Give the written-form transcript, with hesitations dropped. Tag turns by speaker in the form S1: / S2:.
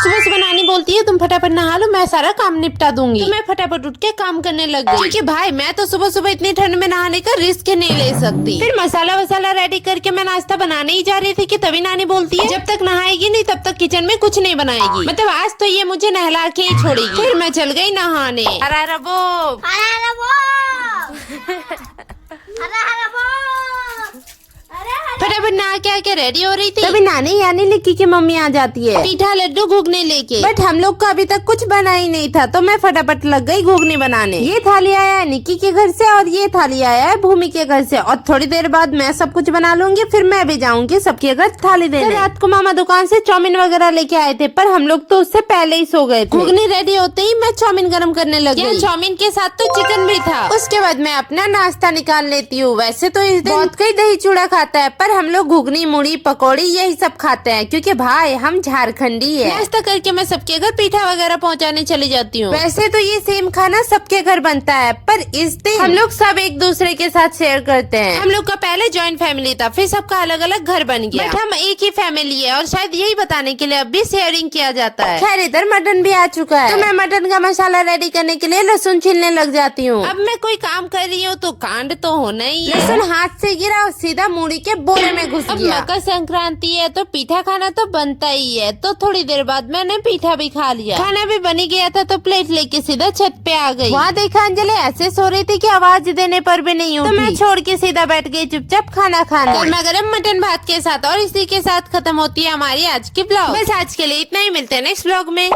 S1: सुबह सुबह नानी बोलती है तुम फटाफट नहा लो, मैं सारा काम निपटा दूंगी। तो मैं फटाफट उठ के काम करने लग गई, क्योंकि भाई मैं तो सुबह सुबह इतनी ठंड में नहाने का रिस्क नहीं ले सकती। फिर मसाला वसाला रेडी करके मैं नाश्ता बनाने ही जा रही थी कि तभी नानी बोलती है जब तक नहाएगी नहीं तब तक किचन में कुछ नहीं बनाएगी। मतलब आज तो ये मुझे नहला के ही छोड़ेगी। फिर मैं चल गई नहाने। अरे फटाफट नहा के आके रेडी हो रही थी, तभी नानी यानी लिक्की की मम्मी आ जाती है पीठा लड्डू घुगने लेके। बट हम लोग को अभी तक कुछ बना ही नहीं था, तो मैं फटाफट लग गई घुगने बनाने। ये थाली आया है निक्की के घर से और ये थाली आया है भूमि के घर से, और थोड़ी देर बाद मैं सब कुछ बना लूंगी। फिर मैं भी जाऊंगी सबके घर थाली देने। रात को मामा दुकान से चाउमीन वगैरह लेके आए थे, पर हम लोग तो उससे पहले ही सो गए थे। घुगनी रेडी होते ही मैं चाउमीन गरम करने लगी। चाउमीन के साथ तो चिकन भी था। उसके बाद मैं अपना नाश्ता निकाल लेती हूँ। वैसे तो इस दिन बहुत कोई दही चूड़ा खाता है, पर हम लोग घुगनी मुड़ी पकौड़ी यही सब खाते हैं, क्योंकि भाई हम झारखंडी है। नाश्ता करके मैं सबके घर पीठा वगैरह पहुंचाने चली जाती हूँ। वैसे तो ये सेम खाना सबके घर बनता है, पर इस दिन हम लोग सब एक दूसरे के साथ शेयर करते हैं। हम लोग का पहले जॉइंट फैमिली था, फिर सबका अलग अलग घर बन गया। बट हम एक ही फैमिली है, और शायद यही बताने के लिए अब भी शेयरिंग किया जाता है। खैर इधर मटन भी आ चुका है, तो मैं मटन का मसाला रेडी करने के लिए लहसुन छीलने लग जाती हूँ। अब मैं कोई काम कर रही हूँ तो कांड तो होना ही है। लहसुन हाथ से गिरा और सीधा मूड़ी के बोरे में घुस गया। मकर संक्रांति है तो पीठा खाना तो बनता ही है, तो थोड़ी देर बाद मैंने पीठा भी खा लिया। खाना भी बनी गया था, तो प्लेट लेके सीधा छत पे आ गई। वहाँ देखा अंजलि ऐसे सो रही थी कि आवाज देने पर भी नहीं उठी। तो मैं छोड़ के सीधा बैठ गई चुपचाप खाना खाने। गर्मा गर्म मटन भात के साथ, और इसी के साथ खत्म होती है हमारी आज की ब्लॉग। बस आज के लिए इतना ही, मिलते हैं नेक्स्ट ब्लॉग में।